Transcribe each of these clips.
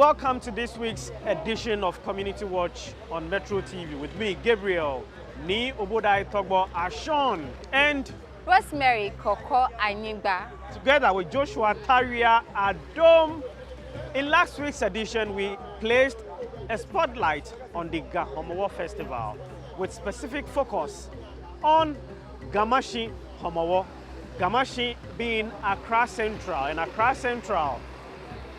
Welcome to this week's edition of Community Watch on Metro TV with me, Gabriel, Ni Obodai Togbo Ashon, and Rosemary Koko Anyigba. Together with Joshua Taria Adom. In last week's edition, we placed a spotlight on the Homowo Festival with specific focus on Gamashi Homowo. Gamashi being Accra Central, and Accra Central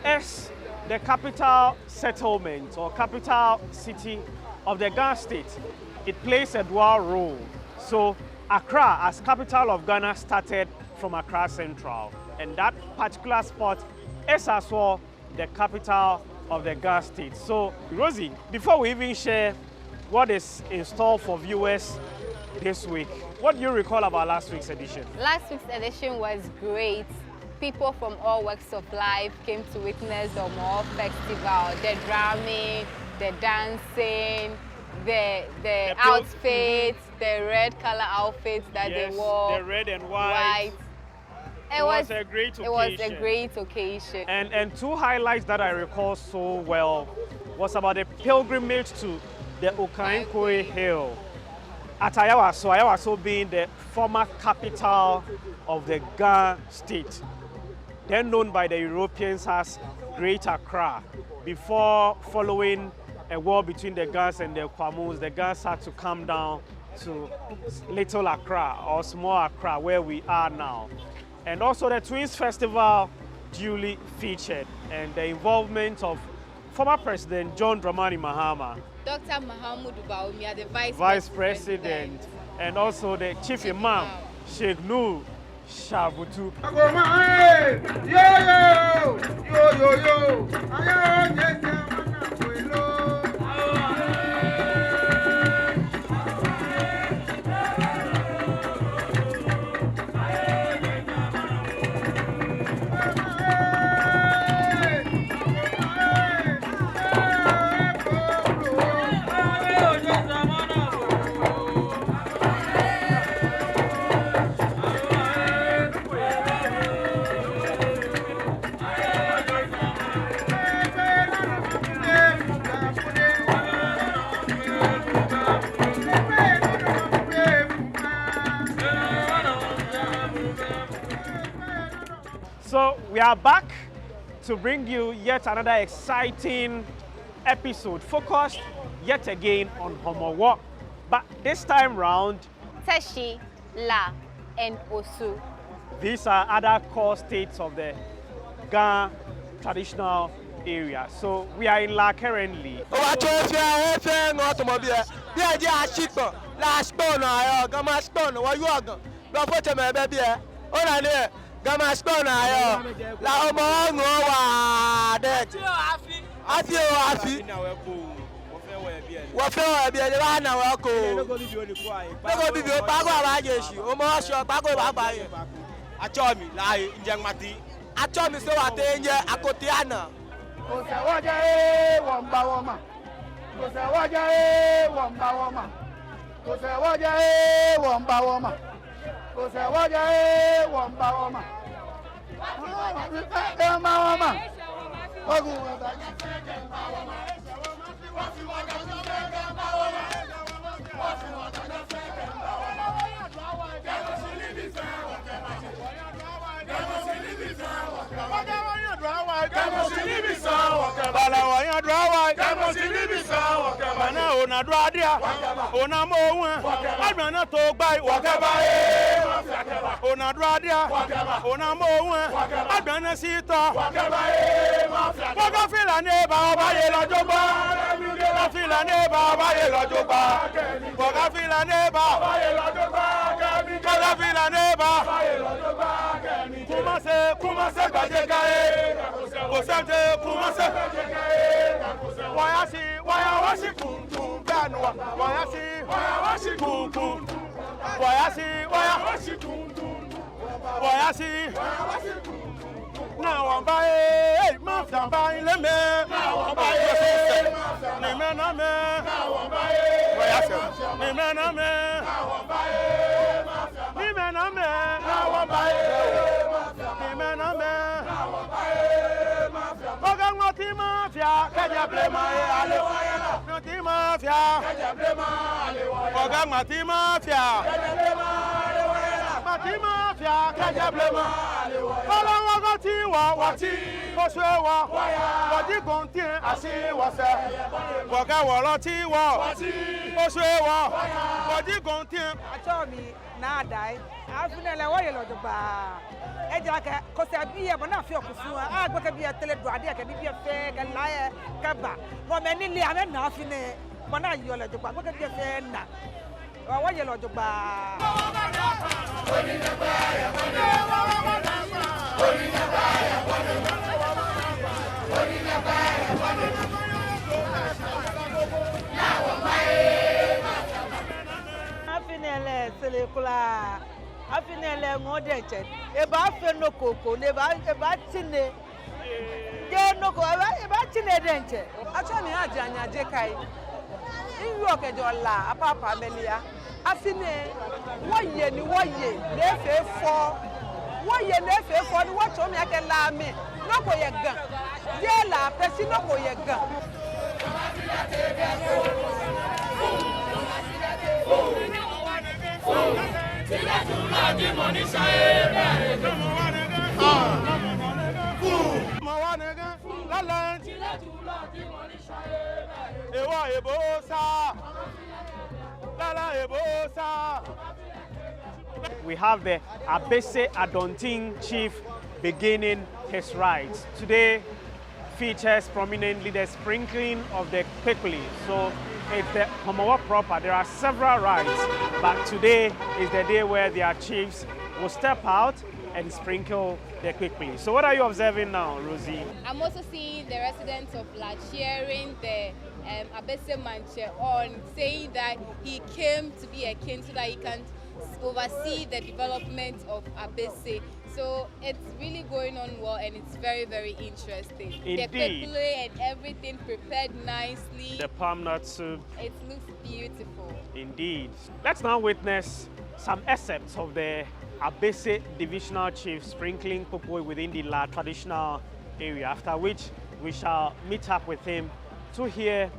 is the capital settlement or capital city of the Ghana state. It plays a dual role. So Accra as capital of Ghana started from Accra Central, and that particular spot is as well the capital of the Ghana state. So Rosie, before we even share what is in store for viewers this week, what do you recall about last week's edition? Last week's edition was great. People from all walks of life came to witness the Homowo Festival, the drumming, the dancing, the outfits, the red color outfits that they wore. The red and white. It was a great occasion. It was a great occasion. And two highlights that I recall so well was about the pilgrimage to the Okainkoe Hill at Ayawaso being the former capital of the Ghana state, then known by the Europeans as Great Accra. Before following a war between the Gans and the Kwamus, the Gans had to come down to Little Accra or Small Accra, where we are now. And also the Twins Festival duly featured, and the involvement of former President John Dramani Mahama, Dr. Mahamudu Bawumia, the Vice President, and also the Chief Imam, Sheikh Nur Shabutu. So we are back to bring you yet another exciting episode focused yet again on Homowo, but this time round Teshie, La, and Osu. These are other core states of the Ghana traditional area. So we are in La currently. Gamaskona yo la omo ngo wa de afi o afi wo fe wo bi e ba na wo ko go bibi o pa go ba jesu o mo so pa go ba gba yin acho mi la nje mati acho mi so wa te nje akoti ana ko se wo je wo mba wo ma ko se wo je wo mba wo ma ko se wo je wo mba wo ma ko se wo je wo mba wo ma Now I'm buying, my son buying the man. Now I'm buying, the man, now I'm buying, the man, now I'm buying, the man, now I'm buying, the man, mafia, kaja blema ale wayana. Mati mafia, kaja blema ale wayana. Oga mati mafia, kaja blema ale wayana. Mati mafia, kaja blema ale wayana. Kala wagati wati, oswewa, wadi kontien asi wase. Oga walati wati, oswewa, wadi kontien. Achomi na dai. Afunele wo yelo do ba. Eja ka ko se biye bo na fi okufu a gbe ka biye tele do ade ka biye fe ka laye ka ba. Mo me ni le ame na fi ne bo na yo le do ba gbe ka biye fe na. Wo yelo do ba. Afinele tele kula. Afinele ngodeche e ba fe no koko ne ba tine je no ko e ba tine denche acha ni aje anya je kai iru okejo la apapa melia afine woye ni woye le fe fo woye le fe fo ni wo cho mi ake la mi no ko ye gan je la pesi no ko ye gan We have the Abese Adonting chief beginning his rites. Today features prominently the sprinkling of the Kwekuli. So it's the Homowo proper. There are several rites, but today is the day where their chiefs will step out and sprinkle the Kwekuli. So what are you observing now, Rosie? I'm also seeing the residents of La cheering the Abese Manche on, saying that he came to be a king so that he can oversee the development of Abese. So it's really going on well and it's very, very interesting. Indeed. The Kwekule and everything prepared nicely. The palm nut soup. It looks beautiful. Indeed. Let's now witness some excerpts of the Abese divisional chief sprinkling Popoi within the La traditional area, after which we shall meet up with him to hear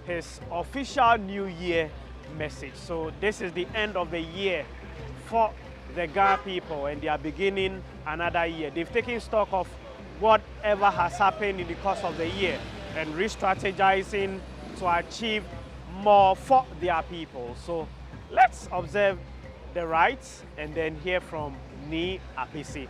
his official New Year message. So this is the end of the year for the Ga people and they are beginning another year. They've taken stock of whatever has happened in the course of the year and re-strategizing to achieve more for their people. So let's observe the rites and then hear from Ni Apisi.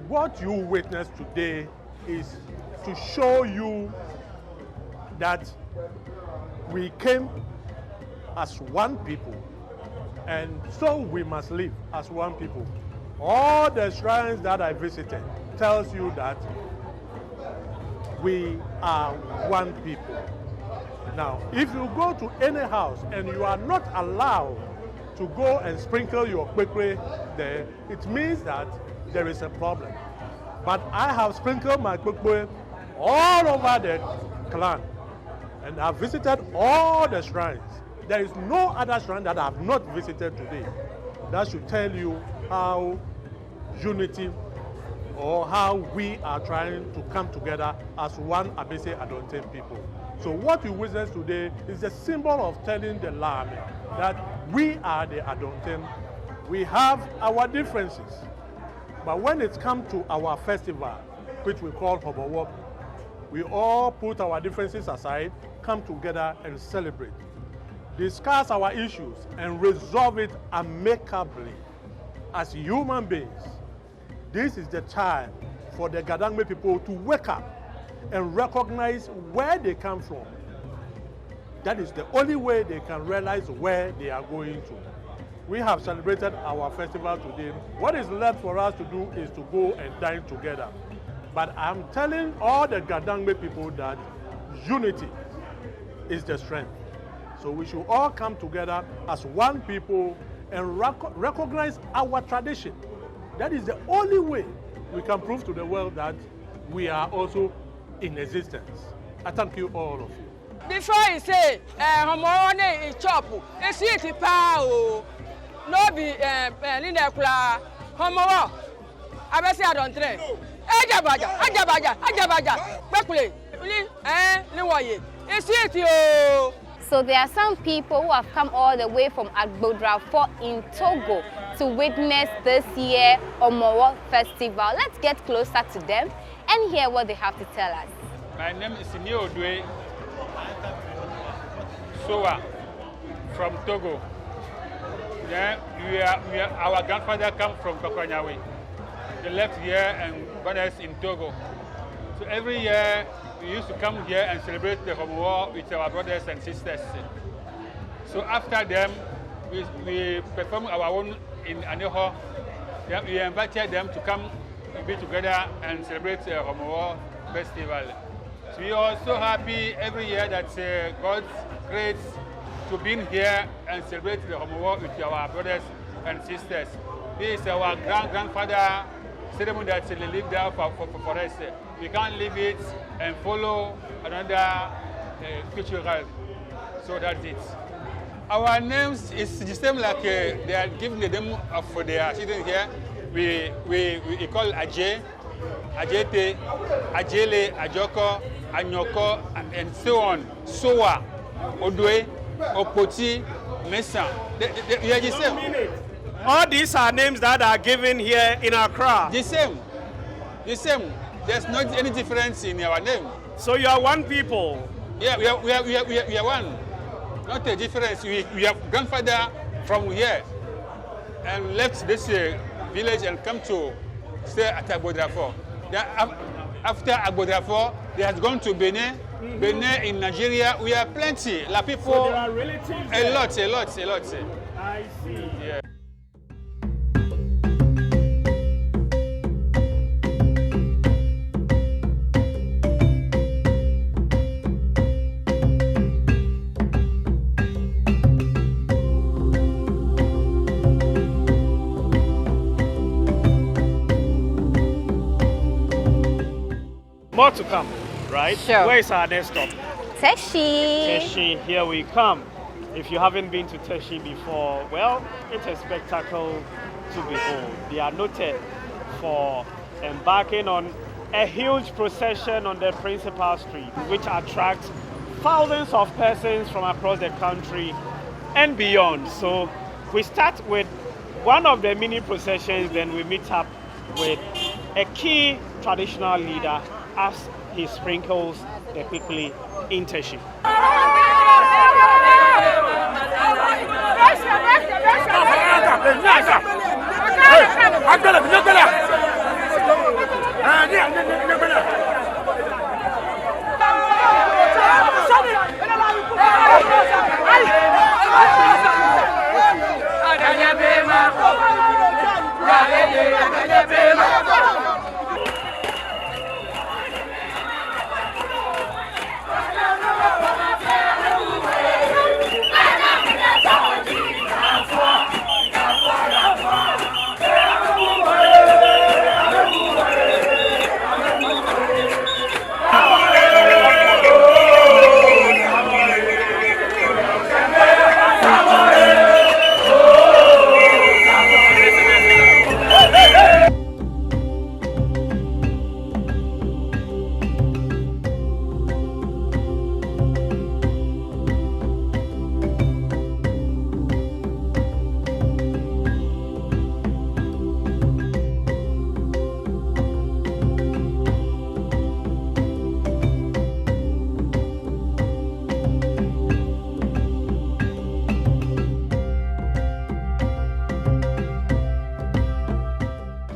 What you witness today is to show you that we came as one people, and so we must live as one people. All the shrines that I visited tells you that we are one people. Now, if you go to any house and you are not allowed to go and sprinkle your kwekwe there, it means that there is a problem. But I have sprinkled my kwekwe all over the clan, and I've visited all the shrines. There is no other shrine that I have not visited today. That should tell you how unity or how we are trying to come together as one Abese Adonte people. So what you witness today is a symbol of telling the Lame that we are the Adonten. We have our differences, but when it comes to our festival, which we call Homowo, we all put our differences aside, come together and celebrate, discuss our issues and resolve it amicably. As human beings, this is the time for the Gadangme people to wake up and recognize where they come from. That is the only way they can realize where they are going to. We have celebrated our festival today. What is left for us to do is to go and dine together. But I'm telling all the Gadangme people that unity is the strength. So we should all come together as one people and recognize our tradition. That is the only way we can prove to the world that we are also in existence. I thank you, all of you. Before you say, Homowo is chop, it's it power. No be Linda Kula, Homowo. I say I don't train. Ajabaja, Bakule, it's it yo. So there are some people who have come all the way from Agbodrafo in Togo to witness this year Homowo festival. Let's get closer to them and hear what they have to tell us. My name is Niodwe Sowa from Togo. Yeah, our grandfather come from Caucus. They left here and got us in Togo. So every year we used to come here and celebrate the Homowo with our brothers and sisters. So after them, we perform our own in Aneho. Then we invited them to come and be together and celebrate the Homowo festival. So we are so happy every year that God creates to be here and celebrate the Homowo with our brothers and sisters. This is our grandfather ceremony that they live there for us. We can't leave it and follow another cultural. So that's it. Our names is the same like they are giving the name for their children here. We call Aje, Ajete, Ajele, Ajoko, Anyoko, and so on. Sowa, Odwe, Opoti, Mesa. They are the same. All these are names that are given here in Accra. The same. There's not any difference in our name. So you are one people. Yeah, we are one. Not a difference. We have grandfather from here and left this village and come to stay at Agbodrafo. After Agbodrafo, they has gone to Benin. Benin in Nigeria, we are plenty. La people. So there are relatives there. A lot. I see. Yeah. More to come, right? Sure. Where is our next stop? Teshie. Teshie, here we come. If you haven't been to Teshie before, well, it's a spectacle to behold. They are noted for embarking on a huge procession on the principal street, which attracts thousands of persons from across the country and beyond. So we start with one of the mini processions, then we meet up with a key traditional leader as he sprinkles the people in Teshie.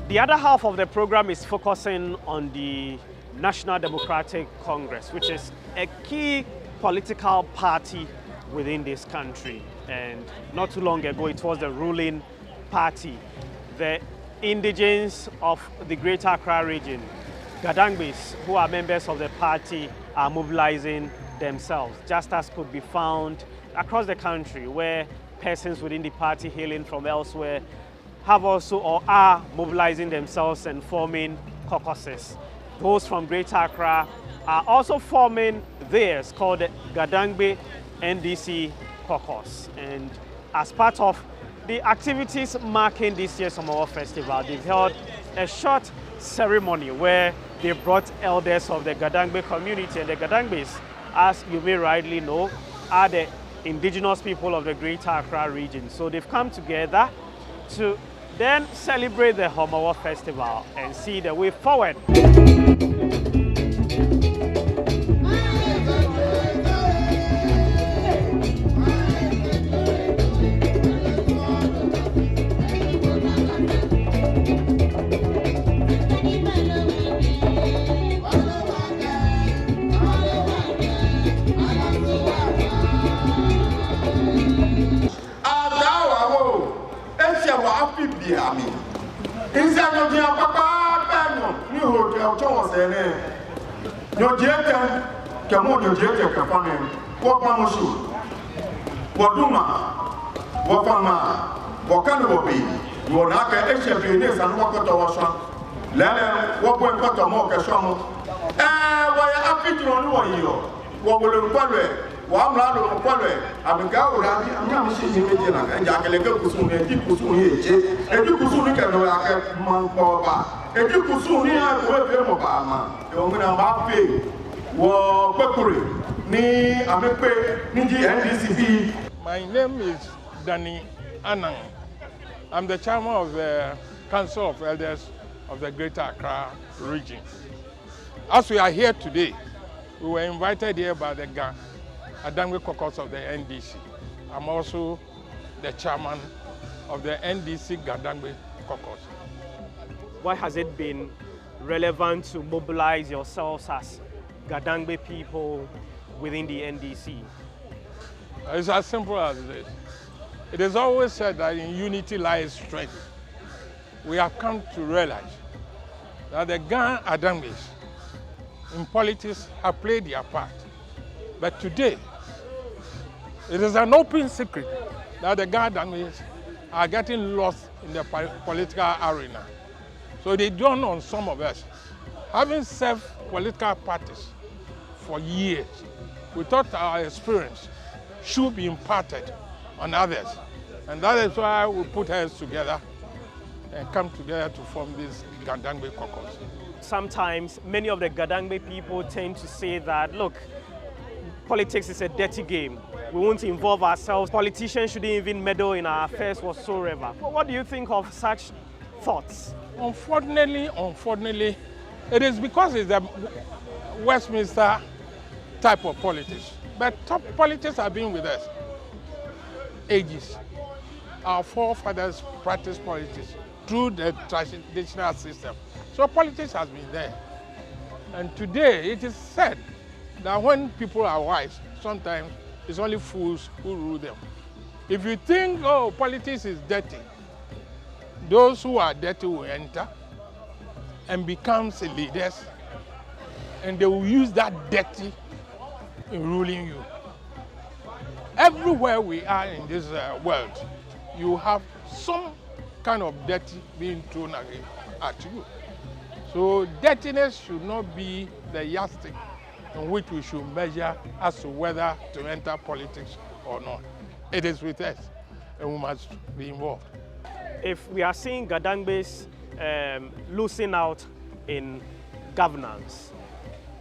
The other half of the program is focusing on the National Democratic Congress, which is a key political party within this country. And not too long ago, it was the ruling party. The indigents of the Greater Accra region, Gadangmes, who are members of the party, are mobilizing themselves, just as could be found across the country, where persons within the party hailing from elsewhere have also or are mobilizing themselves and forming caucuses. Those from Greater Accra are also forming theirs, called the Gadangme NDC Caucus. And as part of the activities marking this year's Homowo Festival, they've held a short ceremony where they brought elders of the Gadangme community. And the Gadangmes, as you may rightly know, are the indigenous people of the Greater Accra region. So they've come together to then celebrate the Homowo Festival and see the way forward. My name is Danny Anang. I'm the chairman of the Council of Elders of the Greater Accra region. As we are here today, we were invited here by the Gadangme Caucus of the NDC. I'm also the chairman of the NDC Gadangme Caucus. Why has it been relevant to mobilize yourselves as Gadangme people within the NDC? It's as simple as this. It is always said that in unity lies strength. We have come to realize that the Gadangmes in politics have played their part. But today, it is an open secret that the Gadangmes are getting lost in the political arena. So they dawn on some of us. Having served political parties for years, we thought our experience should be imparted on others. And that is why we put heads together and come together to form this Gadangme Caucus. Sometimes many of the Gadangme people tend to say that, look, politics is a dirty game. We won't involve ourselves. Politicians shouldn't even meddle in our affairs whatsoever. What do you think of such thoughts? Unfortunately, it is because it's the Westminster type of politics. But top politics have been with us ages. Our forefathers practiced politics through the traditional system. So politics has been there. And today it is said that when people are wise, sometimes it's only fools who rule them. If you think, oh, politics is dirty, those who are dirty will enter and become leaders, and they will use that dirty in ruling you. Everywhere we are in this world, you have some kind of dirty being thrown at you. So dirtiness should not be the yardstick in which we should measure as to whether to enter politics or not. It is with us, and we must be involved. If we are seeing Gadangmes losing out in governance,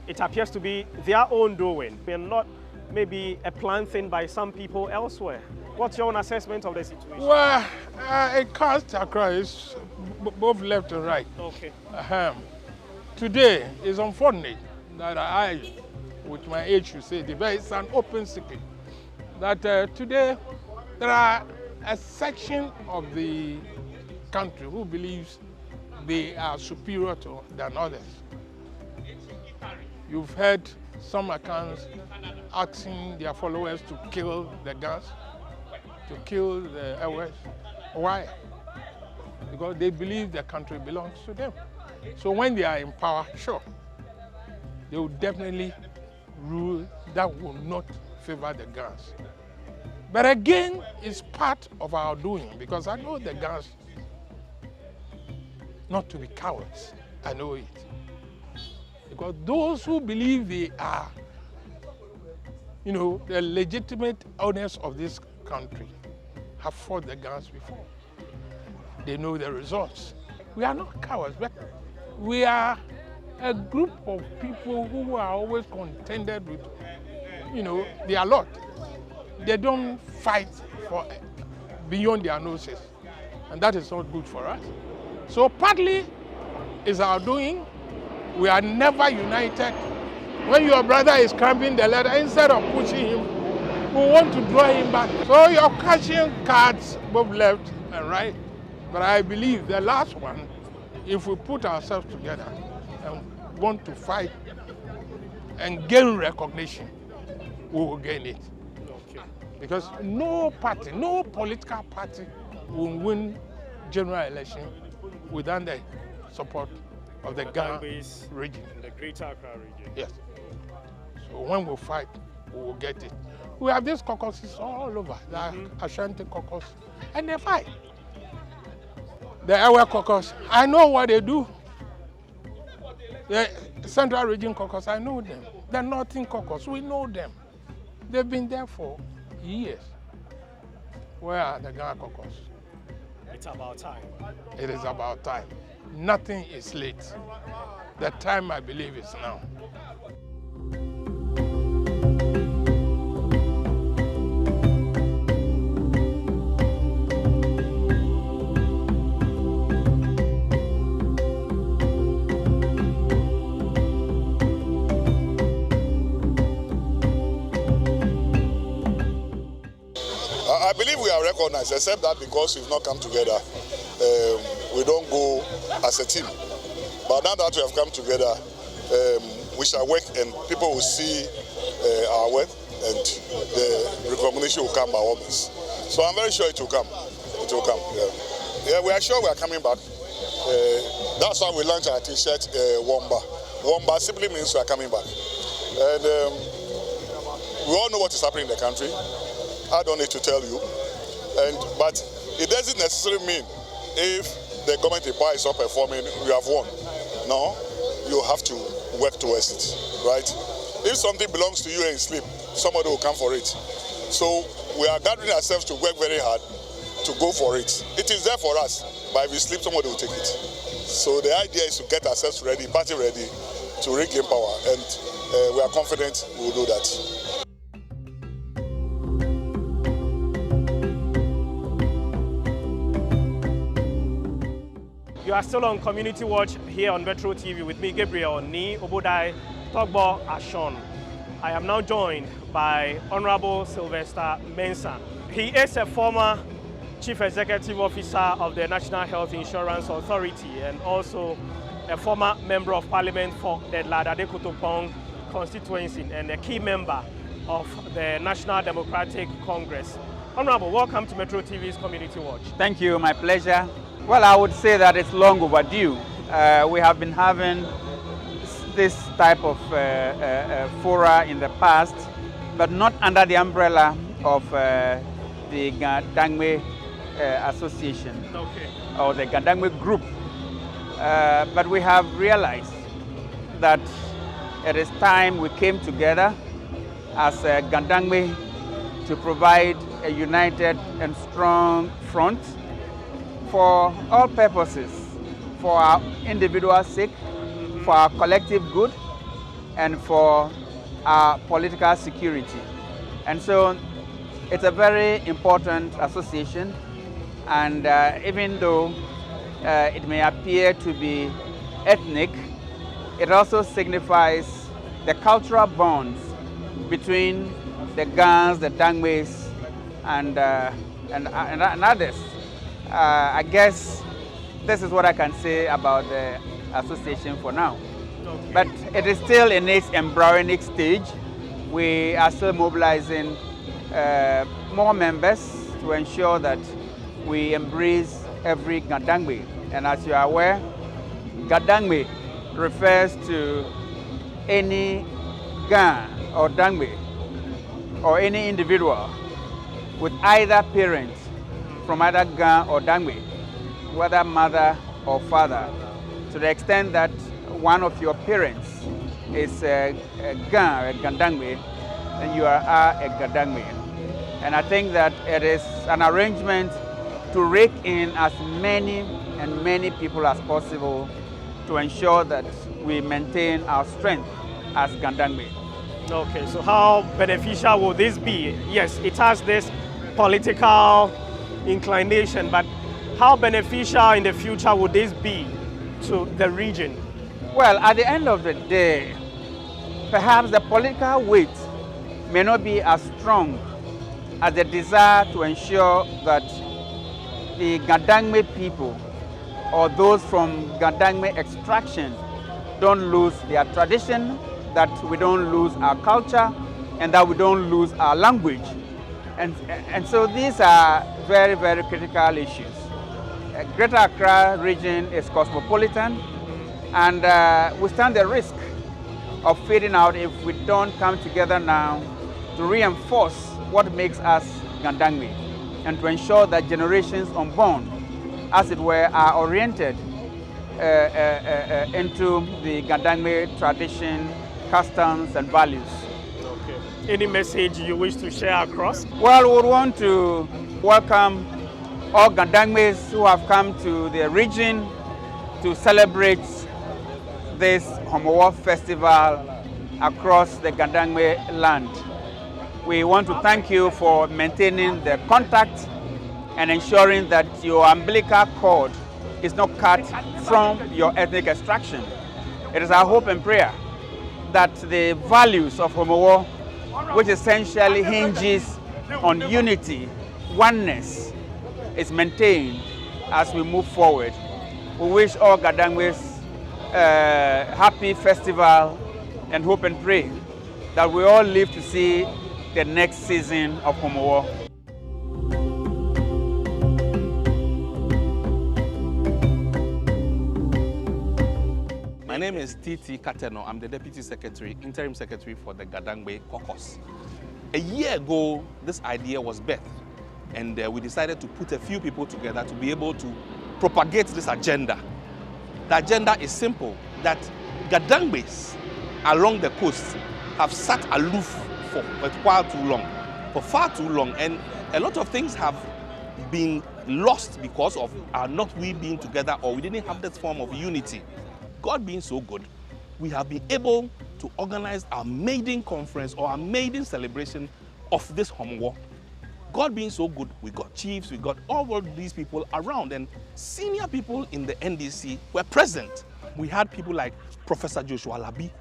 it appears to be their own doing, and not maybe a planned thing by some people elsewhere. What's your own assessment of the situation? Well, it cuts across both left and right. Okay. Today, it's unfortunate that I, with my age, should say it's an open secret that today there are a section of the country who believes they are superior than others. You've heard some accounts asking their followers to kill the guns, to kill the Ewes. Why? Because they believe the country belongs to them. So when they are in power, sure, they will definitely rule that will not favor the guns. But again, it's part of our doing, because I know the guns not to be cowards. I know it. Because those who believe they are, the legitimate owners of this country have fought the guns before. They know the results. We are not cowards, but we are a group of people who are always contended with, their lot. They don't fight for beyond their noses, and that is not good for us. So partly is our doing. We are never united. When your brother is climbing the ladder, instead of pushing him, we want to draw him back. So you're catching cards both left and right. But I believe the last one, if we put ourselves together and want to fight and gain recognition, we will gain it. Okay. Because no party, no political party will win general election without the support of the Ghana region. In the Greater Accra region. Yes. So when we fight, we will get it. We have these caucuses all over, the Ashanti caucus, and they fight. The Ewe caucus, I know what they do. The Central Region caucus, I know them. The Northern caucus, we know them. They've been there for years. Where are the Ghana caucus? It's about time. It is about time. Nothing is late. The time, I believe, is now. I believe we are recognized, except that because we've not come together, we don't go as a team. But now that we have come together, we shall work and people will see our work and the recognition will come by all means. So I'm very sure it will come. It will come, yeah. We are sure we are coming back. That's why we launched our T-shirt, Wamba. Wamba simply means we are coming back. And we all know what is happening in the country. I don't need to tell you. But it doesn't necessarily mean if the government in power is not performing, we have won. No, you have to work towards it, right? If something belongs to you and you sleep, somebody will come for it. So we are gathering ourselves to work very hard to go for it. It is there for us, but if we sleep, somebody will take it. So the idea is to get ourselves ready, party ready, to regain power, and we are confident we will do that. You are still on Community Watch here on Metro TV with me, Gabriel Ni Obodai Togbo Ashon. I am now joined by Honorable Sylvester Mensah. He is a former Chief Executive Officer of the National Health Insurance Authority and also a former Member of Parliament for the Ladade Kotopong constituency and a key member of the National Democratic Congress. Honorable, welcome to Metro TV's Community Watch. Thank you, my pleasure. Well, I would say that it's long overdue. We have been having this type of fora in the past, but not under the umbrella of the Gadangme Association or the Gadangme Group. But we have realized that it is time we came together as Gadangme to provide a united and strong front for all purposes, for our individual sake, for our collective good, and for our political security. And so it's a very important association, and even though it may appear to be ethnic, it also signifies the cultural bonds between the Gans, the Dangmes, and others. I guess this is what I can say about the association for now. Okay. But it is still in its embryonic stage. We are still mobilizing more members to ensure that we embrace every Gadangme. And as you are aware, Gadangme refers to any Ga or Dangme or any individual with either parent from either Ga or Dangme, whether mother or father, to the extent that one of your parents is a Ga or a Gadangme, and you are a Gadangme. And I think that it is an arrangement to rake in as many people as possible to ensure that we maintain our strength as Gadangme. Okay, so how beneficial will this be? Yes, it has this political inclination, but how beneficial in the future would this be to the region? Well, at the end of the day, perhaps the political weight may not be as strong as the desire to ensure that the Gadangme people or those from Gadangme extraction don't lose their tradition, that we don't lose our culture, and that we don't lose our language. And so these are very, very critical issues. Greater Accra region is cosmopolitan, and we stand the risk of fading out if we don't come together now to reinforce what makes us Gadangme and to ensure that generations unborn, as it were, are oriented into the Gadangme tradition, customs and values. Okay. Any message you wish to share across? Well, we would want to welcome all Gadangmes who have come to the region to celebrate this Homowo festival across the Gadangme land. We want to thank you for maintaining the contact and ensuring that your umbilical cord is not cut from your ethnic extraction. It is our hope and prayer that the values of Homowo, which essentially hinges on unity, oneness, is maintained as we move forward. We wish all Gadangmes happy festival and hope and pray that we all live to see the next season of Homowo. My name is T.T. Kateno. I'm the Deputy Secretary, Interim Secretary for the Gadangme Caucus. A year ago, this idea was birthed, and we decided to put a few people together to be able to propagate this agenda. The agenda is simple, that Gadangmes along the coast have sat aloof for far too long, and a lot of things have been lost because of our not we being together, or we didn't have that form of unity. God being so good, we have been able to organize our maiden conference or our maiden celebration of this Homowo. God being so good, we got chiefs, we got all of these people around, and senior people in the NDC were present. We had people like Professor Joshua Labi,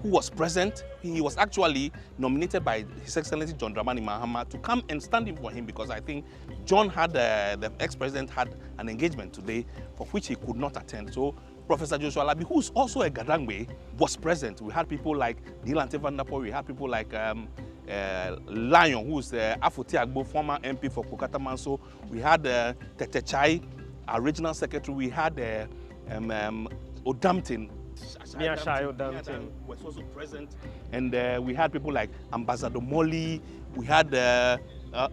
who was present. He was actually nominated by His Excellency John Dramani Mahama to come and stand in for him, because I think John had, the ex-president had an engagement today for which he could not attend. So Professor Joshua Labi, who's also a Gadangme, was present. We had people like Nilante Vandapo, we had people like Lion, who's Afoti Agbo, former MP for Kokata Manso. We had Teshie, our regional secretary. We had Odamtin. Odamtin was also present. And we had people like Ambassador Molly. We had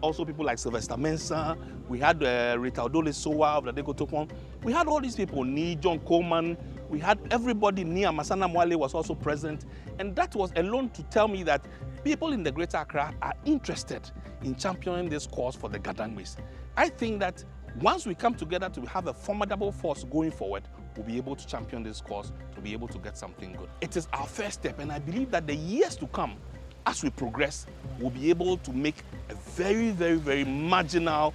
also people like Sylvester Mensah. We had Rita Odole Sowa of the Dekotopon. We had all these people, Ni John Coleman. We had everybody. Nia Masana Mwale was also present. And that was alone to tell me that people in the Greater Accra are interested in championing this cause for the Gadangmes. I think that once we come together to have a formidable force going forward, we'll be able to champion this cause, to be able to get something good. It is our first step, and I believe that the years to come, as we progress, we'll be able to make a very, very, very marginal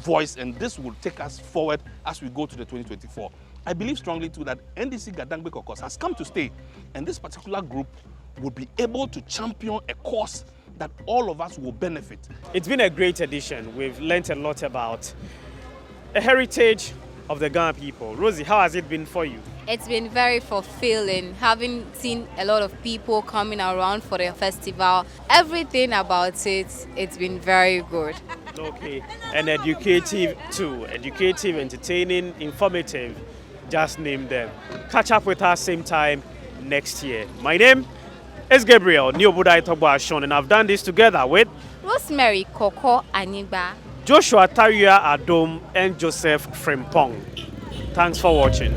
voice, and this will take us forward as we go to the 2024. I believe strongly too that NDC Gadangme Caucus has come to stay, and this particular group will be able to champion a cause that all of us will benefit. It's been a great edition. We've learned a lot about a heritage of the Ghana people. Rosie, how has it been for you? It's been very fulfilling, having seen a lot of people coming around for the festival. Everything about it, it's been very good. Okay, and educative too. Educative, entertaining, informative. Just name them. Catch up with us same time next year. My name is Gabriel Niobudai Togba, and I've done this together with Rosemary Koko Aniba, Joshua Taria Adom, and Joseph Frimpong. Thanks for watching.